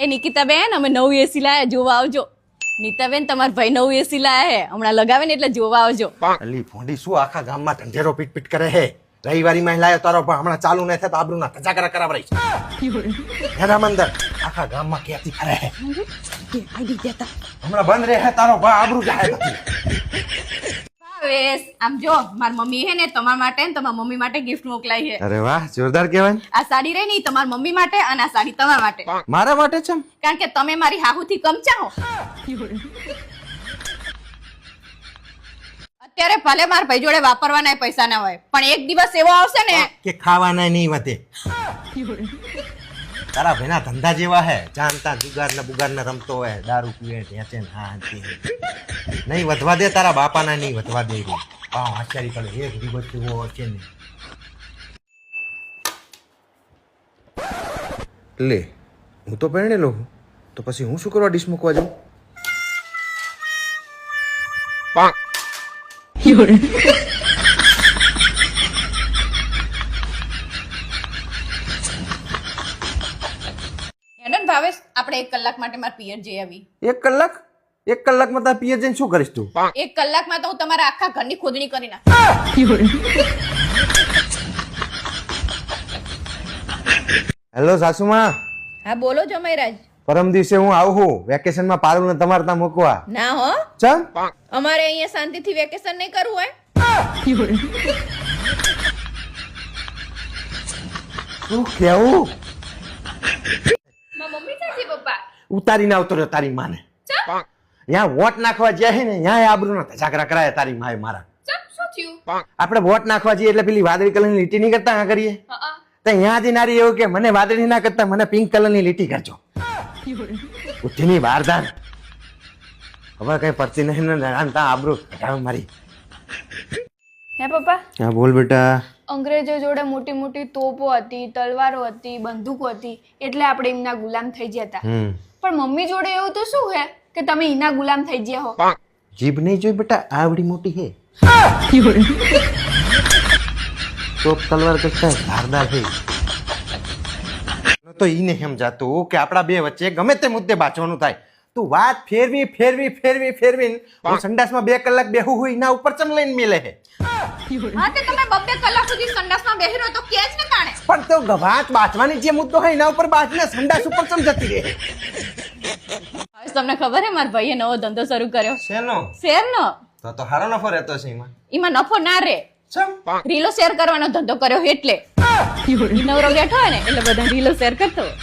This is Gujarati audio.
એ નિકિતાબેન અમે નવું એસી લાયા જોવા આવજો. નીતાબેન તમારા ભાઈ નવું એસી લાયા હે હમણાં લગાવે ને એટલે જોવા આવજો. અલી ભોંડી શું આખા ગામમાં ઢંઢેરો પીટ પીટ કરે હે. રવિવારી માં લાયો તારો પણ હમણાં ચાલુ નહીં થાય તો આબરૂના ધજાકરા કરાવરાઈ હેરા મંદર આખા ગામમાં ક્યાંથી કરે હે. હમણાં બંધ રહે તારો ભા આબરૂ જાય ભાવેશ આમ જો મારી મમ્મી હે ને તમારા માટે ને તમારા મમ્મી માટે ગિફ્ટ મોકલાઈ છે. અરે વાહ જોરદાર કહેવાય. આ સાડી રહી ને તમારી મમ્મી માટે અને આ સાડી તમારા માટે. મારા માટે છે કારણ કે તમે મારી હાહુથી કમચા હો. અત્યારે ભલે મારા ભાઈ જોડે વાપરવાના પૈસા ના હોય પણ એક દિવસ એવો આવશે ને કે ખાવાના નહીં વધે. તારા ભાઈના ધંધા જેવા હે જાણતા જુગાર ને બુગાર ને રમતો હોય દારૂ પીવે ઢેચે ને હા નહીં વધવા દે તારા બાપાના નહીં વધવા દે. આચારી કરે એક દિવસ એવો છે ને લે હું તો પરણેલો હું તો પછી હું શું કરવા ડીશ મૂકવા જાઉં. હેડન ભાવેશ આપણે 1 કલાક માટે મારા પિયર જઈ આવી. 1 કલાક? 1 કલાકમાં તારા પિયર જઈને શું કરીશ તું? 1 કલાકમાં તો હું તમારા આખા ઘરની ખોદણી કરી નાખ. હેલો સાસુમા. હા બોલો જમાઈરાજ. પરમ દિવસે હું આવું છું વેકેશનમાં પારુને તમારે ત્યાં મૂકવા. ના હો ચમ અમારે અહીંયા શાંતિથી વેકેશન નહીં કરવું હોય. શું કેવું? મમ્મી ચાચી પપ્પા ઉતારીને આવતો રહ્યો તારી માને. ત્યાં વોટ નાખવા જ્યાં છે ને ત્યાં આબરૂનો ધજાકરા કરાય તારી માએ મારા. શું થયું? આપણે વોટ નાખવા જઈએ એટલે પેલી વાદળી કલરની લીટી નહીં કરતા આ કરીએ તો ત્યાં જ નારી એવું કે મને વાદળી ના કરતા મને પિંક કલરની લીટી કરજો. ઉઠીની વારદાન હવે કઈ પડતી નહીં ને રાંધતા આબરૂ ઘટાડો મારી. હે પપ્પા હા બોલ બેટા. અંગ્રેજો જોડે મોટી મોટી તોપો હતી, તલવારો હતી, બંદૂકો હતી એટલે આપણે એમના ગુલામ થઈ ગયા હતા. પણ મમ્મી જોડે એવું તો શું હે કે તમે એના ગુલામ થઈ ગયા હો? જીભ નહીં જોઈ બેટા આવડી મોટી હે તોપ તલવાર કરતા ધારદાર છે. તો ઈને સમજાતું કે આપણા બે વચ્ચે ગમે તે મુદ્દે બાચવાનું થાય તું વાત ફેરવી ફેરવી ફેરવી ફેરવીને હું સંડાસમાં 2 કલાક બેહું હોય એના ઉપર ચમ લઈને મેલે હે. હા તે તમે 2 કલાક સુધી સંડાસમાં બેહી રહો તો કે જ ને કાણે. પણ તો વાત બાચવાની જે મુદ્દો હોય એના ઉપર બાચને સંડાસ ઉપર ચમ જતી રહે. હવે તમને ખબર હે મારા ભાઈએ નવો ધંધો શરૂ કર્યો. શેનો? શેરનો. તો હારો નફો રહેતો છે એમાં. એમાં નફો ના રે. ચમ રીલો શેર કરવાનો ધંધો કર્યો એટલે નવરો બેઠો હોય ને એટલે બધા રીલો શેર કરતો હોય.